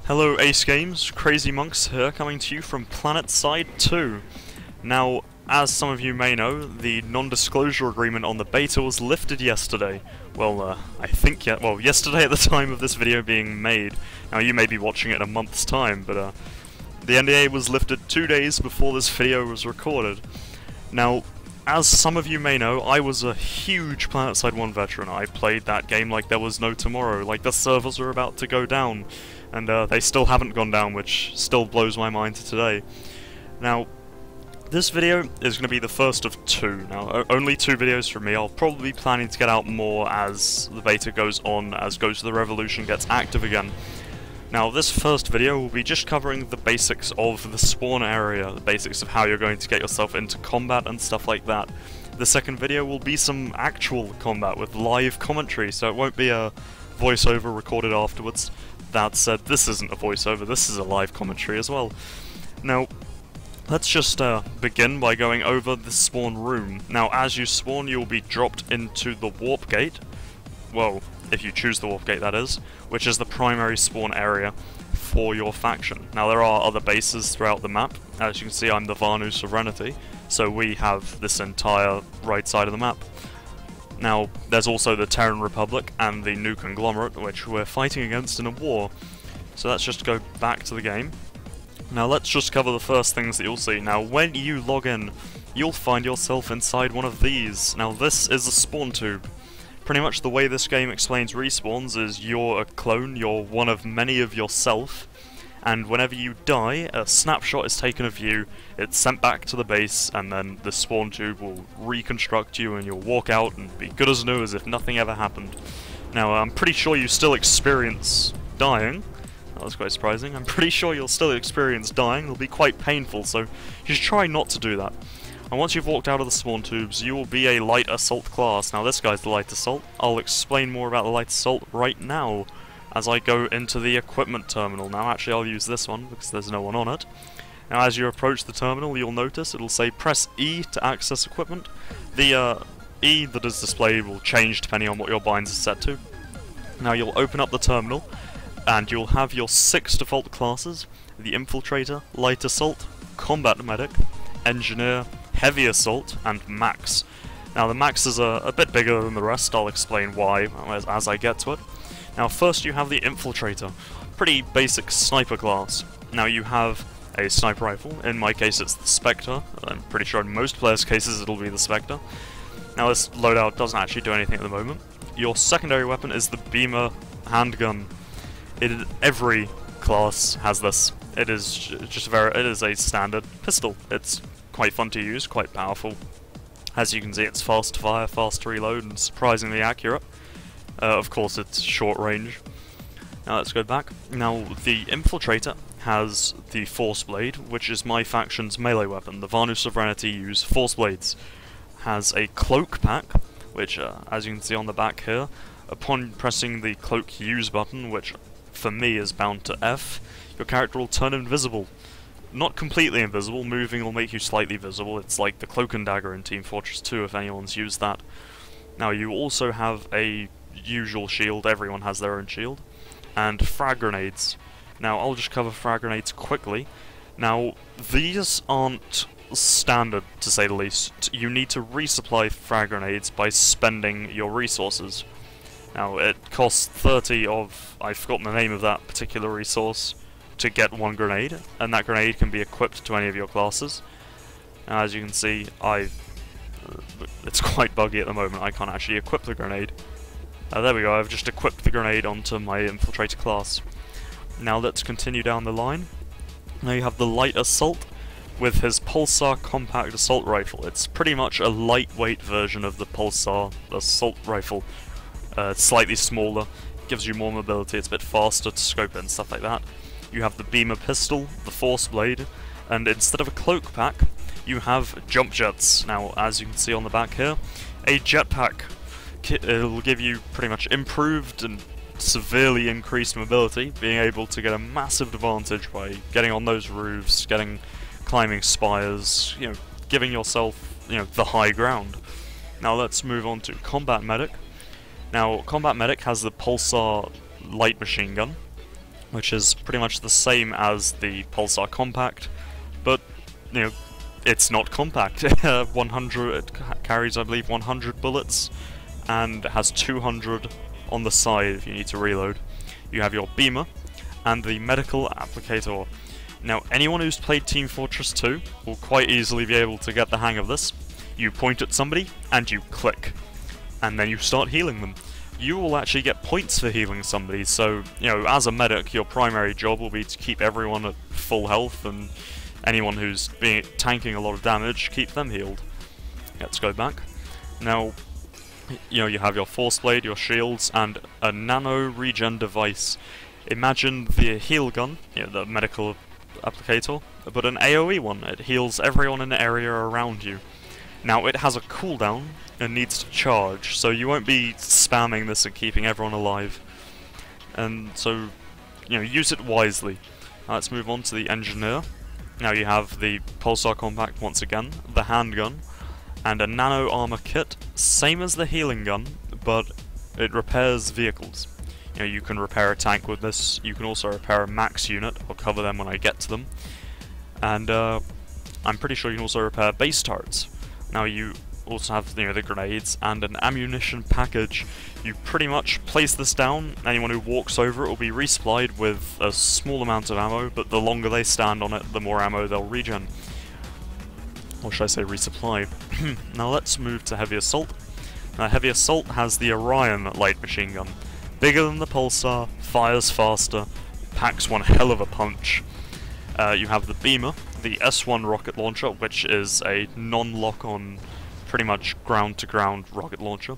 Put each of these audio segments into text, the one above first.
Hello Ace Games, CrazyMonks here, coming to you from Planetside 2. Now, as some of you may know, the non-disclosure agreement on the beta was lifted yesterday. Well, yesterday at the time of this video being made. Now, you may be watching it in a month's time, but the NDA was lifted 2 days before this video was recorded. Now, as some of you may know, I was a huge Planetside 1 veteran. I played that game like there was no tomorrow, like the servers were about to go down. And they still haven't gone down, which still blows my mind to today. Now, this video is going to be the first of two. Now, only 2 videos from me. I'll probably be planning to get out more as the beta goes on, as Ghost of the Revolution gets active again. Now, this first video will be just covering the basics of the spawn area, the basics of how you're going to get yourself into combat and stuff like that. The second video will be some actual combat with live commentary, so it won't be a voiceover recorded afterwards. That said, this isn't a voiceover, this is a live commentary as well. Now, let's just begin by going over the spawn room. Now, as you spawn, you'll be dropped into the Warpgate. Well, if you choose the Warpgate, that is, which is the primary spawn area for your faction. Now, there are other bases throughout the map. As you can see, I'm the Vanu Serenity, so we have this entire right side of the map. Now, there's also the Terran Republic and the New Conglomerate, which we're fighting against in a war. So let's just go back to the game. Now let's just cover the first things that you'll see. Now, when you log in, you'll find yourself inside one of these. Now, this is a spawn tube. Pretty much the way this game explains respawns is you're a clone, you're one of many of yourself, and whenever you die, a snapshot is taken of you, it's sent back to the base, and then the spawn tube will reconstruct you and you'll walk out and be good as new as if nothing ever happened. Now, I'm pretty sure you still experience dying. That was quite surprising. I'm pretty sure you'll still experience dying. It'll be quite painful, so you should try not to do that. And once you've walked out of the spawn tubes, you will be a light assault class. Now, this guy's the light assault. I'll explain more about the light assault right now as I go into the equipment terminal. Now, actually, I'll use this one because there's no one on it. Now, as you approach the terminal, you'll notice it'll say press E to access equipment. The E that is displayed will change depending on what your binds are set to. Now, you'll open up the terminal, and you'll have your 6 default classes: the Infiltrator, Light Assault, Combat Medic, Engineer, Heavy Assault, and Max. Now, the Max is a bit bigger than the rest. I'll explain why as I get to it. Now, first you have the Infiltrator, pretty basic sniper class. Now, you have a sniper rifle. In my case, it's the Spectre. I'm pretty sure in most players' cases it'll be the Spectre. Now, this loadout doesn't actually do anything at the moment. Your secondary weapon is the Beamer handgun. Every class has this. It is a standard pistol. It's quite fun to use, quite powerful. As you can see, it's fast to fire, fast to reload, and surprisingly accurate. Of course, it's short range. Now let's go back. Now, the Infiltrator has the Force Blade, which is my faction's melee weapon. The Vanu Serenity use Force Blades. Has a Cloak Pack, which, as you can see on the back here, upon pressing the Cloak Use button, which for me is bound to F, your character will turn invisible. Not completely invisible, moving will make you slightly visible. It's like the Cloak and Dagger in Team Fortress 2 if anyone's used that. Now, you also have a usual shield, everyone has their own shield, and frag grenades. Now, I'll just cover frag grenades quickly. Now, these aren't standard, to say the least. You need to resupply frag grenades by spending your resources. Now, it costs 30 of, I've forgotten the name of that particular resource, to get 1 grenade, and that grenade can be equipped to any of your classes. Now, as you can see, it's quite buggy at the moment, I can't actually equip the grenade. There we go, I've just equipped the grenade onto my Infiltrator class. Now let's continue down the line. Now you have the Light Assault with his Pulsar Compact Assault Rifle. It's pretty much a lightweight version of the Pulsar Assault Rifle. It's slightly smaller, gives you more mobility, it's a bit faster to scope it and stuff like that. You have the Beamer Pistol, the Force Blade, and instead of a Cloak Pack, you have Jump Jets. Now, as you can see on the back here, a jetpack. It'll give you pretty much improved and severely increased mobility, being able to get a massive advantage by getting on those roofs, climbing spires, giving yourself, the high ground. Now let's move on to Combat Medic. Now, Combat Medic has the Pulsar light machine gun, which is pretty much the same as the Pulsar Compact, but, you know, it's not compact. 100, it carries, I believe, 100 bullets, and has 200 on the side if you need to reload. You have your beamer, and the medical applicator. Now, anyone who's played Team Fortress 2 will quite easily be able to get the hang of this. You point at somebody, and you click, and then you start healing them. You will actually get points for healing somebody, so, you know, as a medic, your primary job will be to keep everyone at full health, and anyone who's tanking a lot of damage, keep them healed. Let's go back. Now, you know, you have your Force Blade, your shields, and a nano regen device. Imagine the heal gun, you know, the medical applicator, but an AoE one. It heals everyone in the area around you. Now, it has a cooldown and needs to charge, so you won't be spamming this and keeping everyone alive. And so, you know, use it wisely. Now, let's move on to the engineer. Now you have the Pulsar Compact once again, the handgun, and a nano armor kit, same as the healing gun, but it repairs vehicles. You know, you can repair a tank with this, you can also repair a max unit, I'll cover them when I get to them, and I'm pretty sure you can also repair base turrets. Now you also have, you know, the grenades and an ammunition package. You pretty much place this down, anyone who walks over it will be resupplied with a small amount of ammo, but the longer they stand on it, the more ammo they'll regen. Or should I say resupply. Now let's move to Heavy Assault. Now Heavy Assault has the Orion light machine gun. Bigger than the Pulsar, fires faster, packs one hell of a punch. You have the Beamer, the S1 rocket launcher, which is a non-lock-on, pretty much ground-to-ground rocket launcher.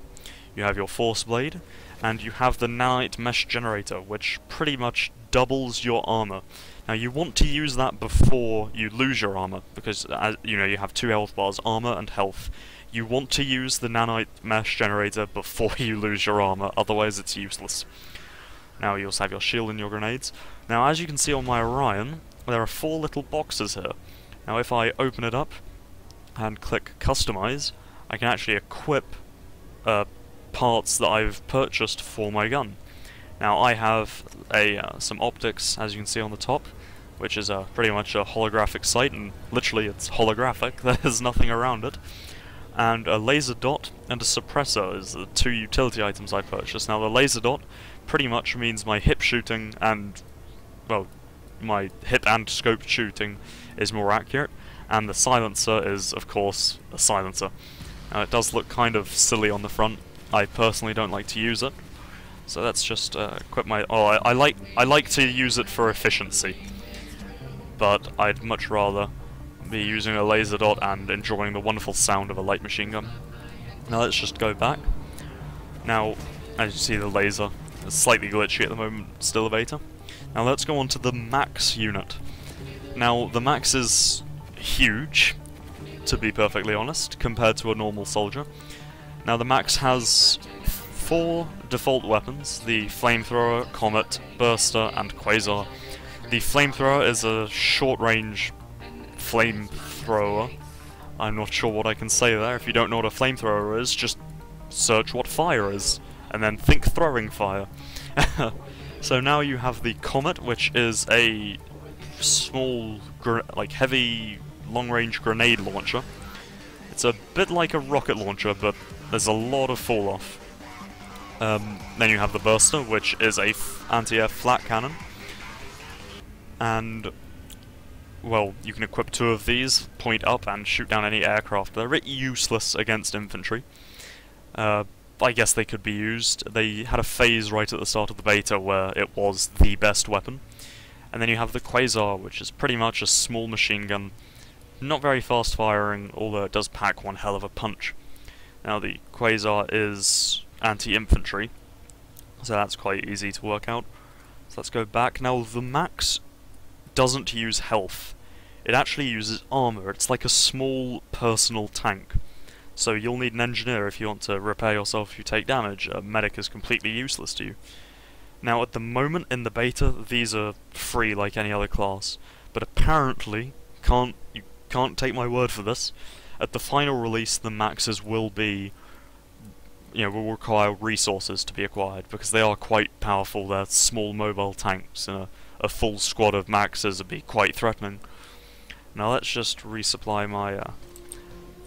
You have your Force Blade, and you have the Nanite Mesh Generator, which pretty much doubles your armor. Now you want to use that before you lose your armor, because you know, you have 2 health bars, armor and health. You want to use the Nanite Mesh Generator before you lose your armor, otherwise it's useless. Now you also have your shield and your grenades. Now as you can see on my Orion, there are 4 little boxes here. Now if I open it up and click Customize, I can actually equip parts that I've purchased for my gun. Now I have some optics, as you can see on the top, which is pretty much a holographic sight, and literally it's holographic, there's nothing around it. And a laser dot and a suppressor is the 2 utility items I purchased. Now the laser dot pretty much means my hip shooting and, well, my hip and scope shooting is more accurate, and the silencer is, of course, a silencer. Now it does look kind of silly on the front. I personally don't like to use it, so let's just equip my... Oh, I like to use it for efficiency, but I'd much rather be using a laser dot and enjoying the wonderful sound of a light machine gun. Now let's just go back. Now, as you see, the laser is slightly glitchy at the moment, still a beta. Now let's go on to the Max unit. Now the Max is huge, to be perfectly honest, compared to a normal soldier. Now the Max has 4 default weapons: the Flamethrower, Comet, Burster, and Quasar. The Flamethrower is a short-range flamethrower. I'm not sure what I can say there. If you don't know what a flamethrower is, just search what fire is, and then think throwing fire. So now you have the Comet, which is a small, like heavy, long-range grenade launcher. It's a bit like a rocket launcher, but there's a lot of fall-off. Then you have the Burster, which is a anti-air flat cannon. And, well, you can equip 2 of these, point up, and shoot down any aircraft. They're a bit useless against infantry. I guess they could be used. They had a phase right at the start of the beta where it was the best weapon. And then you have the Quasar, which is pretty much a small machine gun. Not very fast firing, although it does pack one hell of a punch. Now the Quasar is anti-infantry, so that's quite easy to work out. So let's go back. Now the Max doesn't use health. It actually uses armor. It's like a small personal tank. So you'll need an engineer if you want to repair yourself if you take damage. A medic is completely useless to you. Now at the moment in the beta, these are free like any other class, but apparently, you can't take my word for this, at the final release the Maxes will be, will require resources to be acquired, because they are quite powerful. They're small mobile tanks in a a full squad of maxes would be quite threatening. Now let's just resupply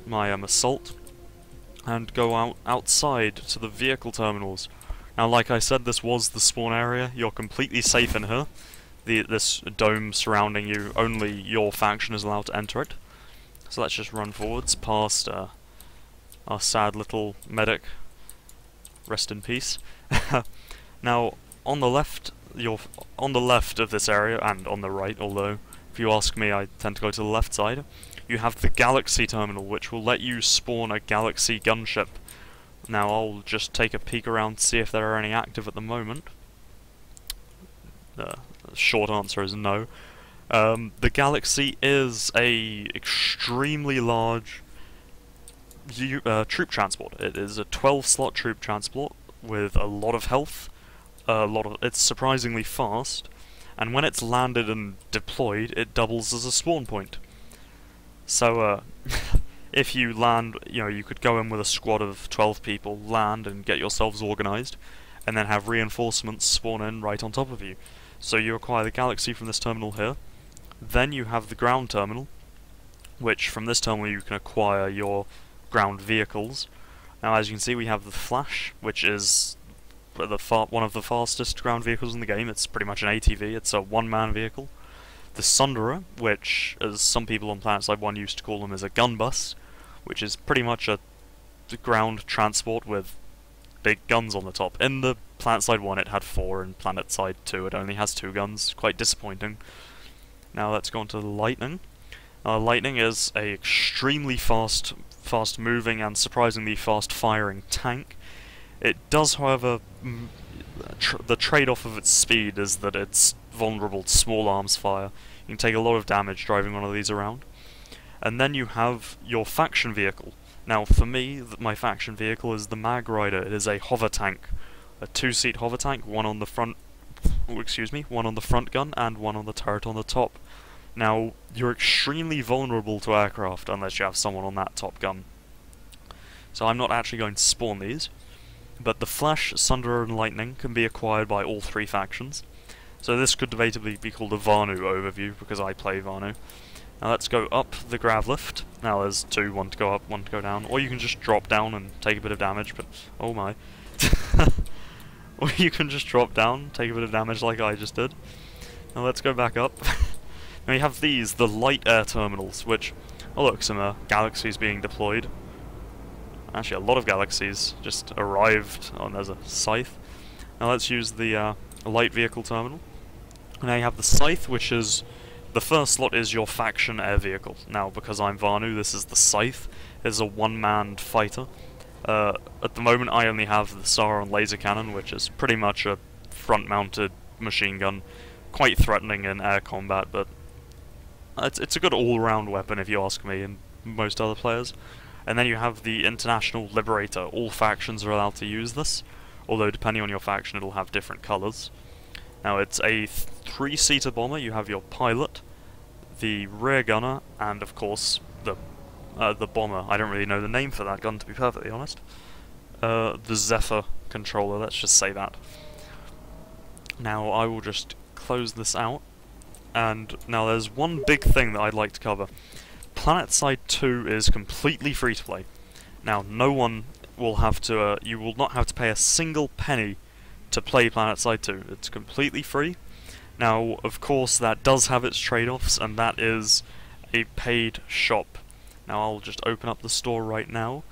my assault and go outside to the vehicle terminals. Now, like I said, this was the spawn area. You're completely safe in here. This dome surrounding you, only your faction is allowed to enter it. So let's just run forwards past our sad little medic. Rest in peace. Now, on the left, on the left of this area, and on the right, although if you ask me, I tend to go to the left side, you have the Galaxy terminal, which will let you spawn a Galaxy gunship. Now, I'll just take a peek around to see if there are any active at the moment. The short answer is no. The Galaxy is a extremely large troop transport. It is a 12-slot troop transport with a lot of health. It's surprisingly fast, and when it's landed and deployed, it doubles as a spawn point. So, if you land, you could go in with a squad of 12 people, land and get yourselves organised, and then have reinforcements spawn in right on top of you. So you acquire the Galaxy from this terminal here. Then you have the ground terminal, which from this terminal you can acquire your ground vehicles. Now, as you can see, we have the Flash, which is one of the fastest ground vehicles in the game. It's pretty much an ATV. It's a one-man vehicle. The Sunderer, which, as some people on Planetside 1 used to call them, is a gun bus, which is pretty much a ground transport with big guns on the top. In the Planetside 1 it had 4, in Planetside 2 it only has 2 guns. Quite disappointing. Now let's go on to the Lightning. Lightning is a extremely fast-moving and surprisingly fast-firing tank. It does, however, the trade-off of its speed is that it's vulnerable to small arms fire. You can take a lot of damage driving one of these around. And then you have your faction vehicle. Now, for me, my faction vehicle is the Mag Rider. It is a hover tank, a 2-seat hover tank, one on the front gun and one on the turret on the top. Now, you're extremely vulnerable to aircraft unless you have someone on that top gun. So I'm not actually going to spawn these, but the Flash, Sunderer and Lightning can be acquired by all 3 factions. So this could debatably be called a Vanu overview, because I play Vanu. Now let's go up the grav lift. Now there's 2, one to go up, one to go down. Or you can just drop down and take a bit of damage, but oh my. Or you can just drop down, take a bit of damage like I just did. Now let's go back up. Now you have these, the light air terminals, which, oh look, some galaxies being deployed. Actually, a lot of galaxies just arrived. Oh, and there's a scythe. Now let's use the light vehicle terminal. Now you have the Scythe, which is... the first slot is your faction air vehicle. Now, because I'm Vanu, this is the Scythe. It's a one-manned fighter. At the moment, I only have the Sauron laser cannon, which is pretty much a front-mounted machine gun. Quite threatening in air combat, but it's a good all-round weapon, if you ask me, and most other players. And then you have the International Liberator. All factions are allowed to use this, although depending on your faction, it'll have different colours. Now, it's a 3-seater bomber. You have your pilot, the rear gunner, and of course the bomber. I don't really know the name for that gun, to be perfectly honest. The Zephyr controller, let's just say that. Now I will just close this out, and now there's one big thing that I'd like to cover. Planetside 2 is completely free to play. Now, no one will have to, you will not have to pay a single penny to play Planetside 2. It's completely free. Now, of course, that does have its trade-offs, and that is a paid shop. Now, I'll just open up the store right now,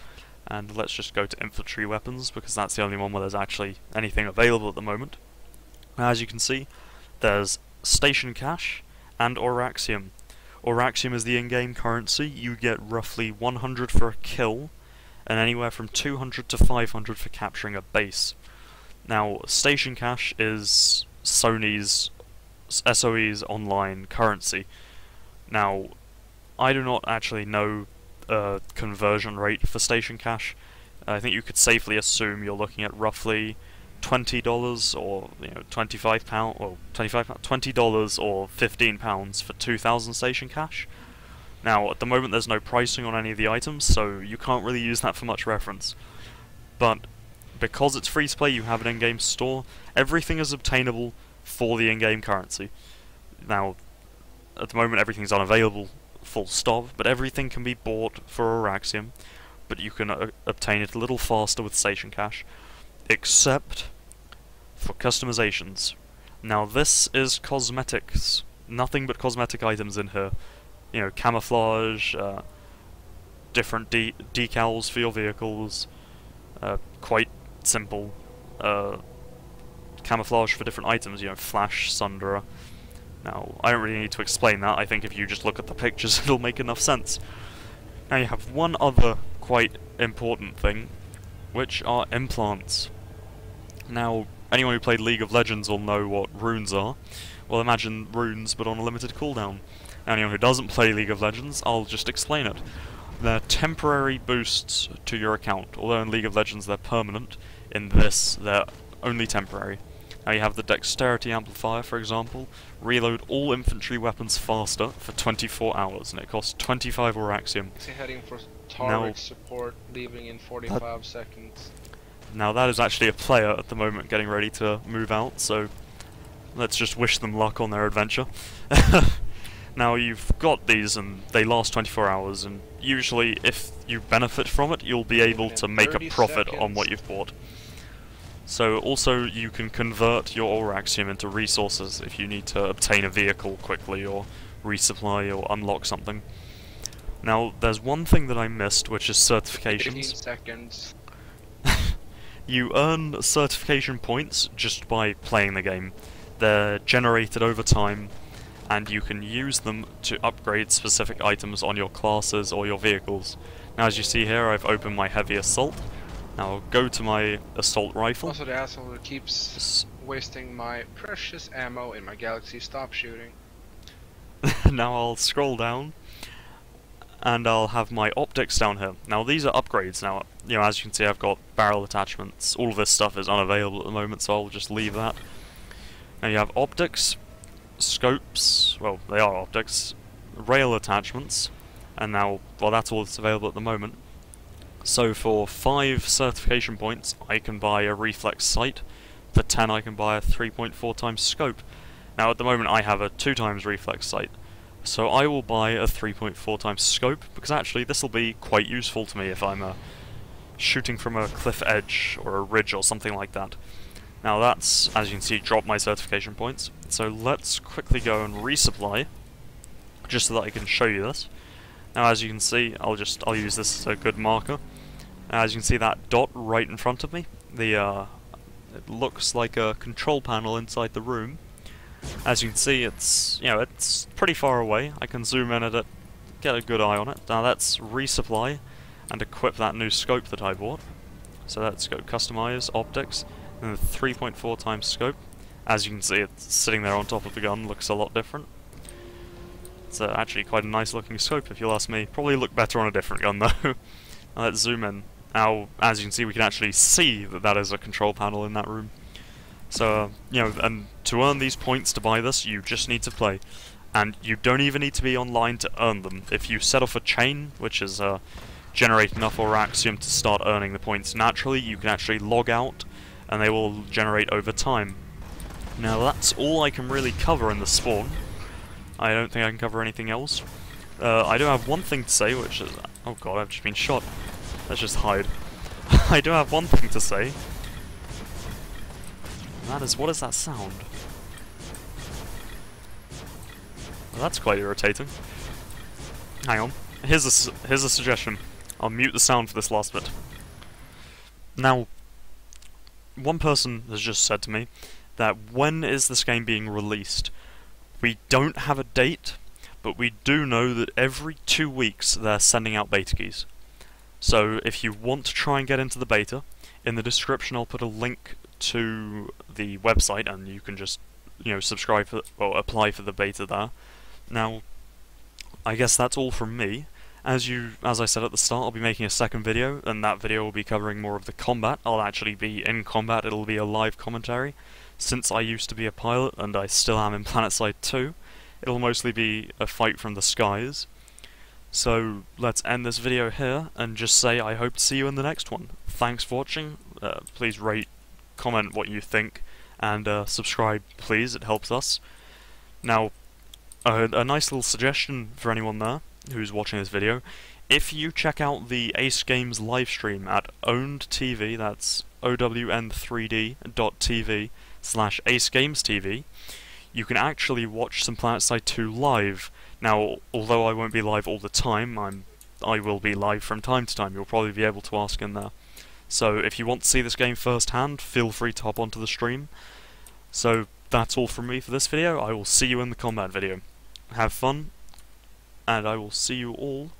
and let's just go to infantry weapons, because that's the only one where there's actually anything available at the moment. Now, as you can see, there's Station Cash and Auraxium. Auraxium is the in-game currency. You get roughly 100 for a kill, and anywhere from 200 to 500 for capturing a base. Now, Station Cash is Sony's SOE's online currency. Now, I do not actually know conversion rate for Station Cash. I think you could safely assume you're looking at roughly $20 or £25 or $20 or £15 for 2,000 Station Cash. Now, at the moment, there's no pricing on any of the items, so you can't really use that for much reference. But because it's free to play, you have an in-game store. Everything is obtainable for the in-game currency. Now, at the moment everything's unavailable, full stop, but everything can be bought for Auraxium, but you can obtain it a little faster with Station Cash, except for customizations. Now this is cosmetics, nothing but cosmetic items in here. You know, camouflage, different decals for your vehicles, quite simple. Camouflage for different items, you know, Flash, Sundra. Now, I don't really need to explain that. I think if you just look at the pictures, it'll make enough sense. Now you have one other quite important thing, which are implants. Now, anyone who played League of Legends will know what runes are. Well, imagine runes, but on a limited cooldown. Anyone who doesn't play League of Legends, I'll just explain it. They're temporary boosts to your account, although in League of Legends they're permanent. In this, they're only temporary. Now you have the Dexterity Amplifier, for example. Reload all infantry weapons faster for 24 hours, and it costs 25 Auraxium. Heading for target support, leaving in 45 seconds. Now that is actually a player at the moment getting ready to move out, so let's just wish them luck on their adventure. Now you've got these and they last 24 hours, and usually if you benefit from it, you'll be able to make a profit on what you've bought. So also you can convert your Auraxium into resources if you need to obtain a vehicle quickly or resupply or unlock something. Now there's one thing that I missed, which is certifications. 15 seconds. You earn certification points just by playing the game. They're generated over time, and you can use them to upgrade specific items on your classes or your vehicles. Now as you see here, I've opened my heavy assault. Now I'll go to my assault rifle. Also the asshole that keeps wasting my precious ammo in my Galaxy, stop shooting. Now I'll scroll down, and I'll have my optics down here. Now these are upgrades. Now, you know, as you can see, I've got barrel attachments. All of this stuff is unavailable at the moment, so I'll just leave that. Now you have optics, scopes, well, they are optics, rail attachments, and now, well, that's all that's available at the moment. So for 5 certification points, I can buy a reflex sight. For 10, I can buy a 3.4 times scope. Now at the moment, I have a 2 times reflex sight. So I will buy a 3.4 times scope, because actually this will be quite useful to me if I'm shooting from a cliff edge or a ridge or something like that. Now that's, as you can see, dropped my certification points. So let's quickly go and resupply, just so that I can show you this. Now as you can see, I'll use this as a good marker. As you can see, that dot right in front of me, it looks like a control panel inside the room. As you can see, it's, you know, it's pretty far away. I can zoom in at it, get a good eye on it. Now let's resupply and equip that new scope that I bought. So let's go customize, optics, and the 3.4 times scope. As you can see, it's sitting there on top of the gun, looks a lot different. It's actually quite a nice looking scope if you'll ask me. Probably look better on a different gun though. Now let's zoom in. Now, as you can see, we can actually see that that is a control panel in that room. So, you know, and to earn these points to buy this, you just need to play. And you don't even need to be online to earn them. If you set off a chain, which is generate enough Auraxium to start earning the points naturally, you can actually log out, and they will generate over time. Now that's all I can really cover in the spawn. I don't think I can cover anything else. I do have one thing to say, which is... oh god, I've just been shot. Let's just hide. I do have one thing to say. And that is, what is that sound? Well, that's quite irritating. Hang on. Here's a suggestion. I'll mute the sound for this last bit. Now, one person has just said to me that when is this game being released? We don't have a date, but we do know that every 2 weeks they're sending out beta keys. So if you want to try and get into the beta, in the description I'll put a link to the website, and you can just, you know, subscribe for, or apply for the beta there. Now, I guess that's all from me. As I said at the start, I'll be making a second video, and that video will be covering more of the combat. I'll actually be in combat, it'll be a live commentary. Since I used to be a pilot, and I still am in Planetside 2, it'll mostly be a fight from the skies. So, let's end this video here, and just say I hope to see you in the next one. Thanks for watching, please rate, comment what you think, and subscribe, please. It helps us. Now, a nice little suggestion for anyone there who's watching this video: if you check out the Ace Games livestream at owned TV, that's own3d.tv/AceGamesTV, you can actually watch some Planetside 2 live. Now, although I won't be live all the time, I will be live from time to time. You'll probably be able to ask in there. So if you want to see this game firsthand, feel free to hop onto the stream. So that's all from me for this video. I will see you in the combat video. Have fun, and I will see you all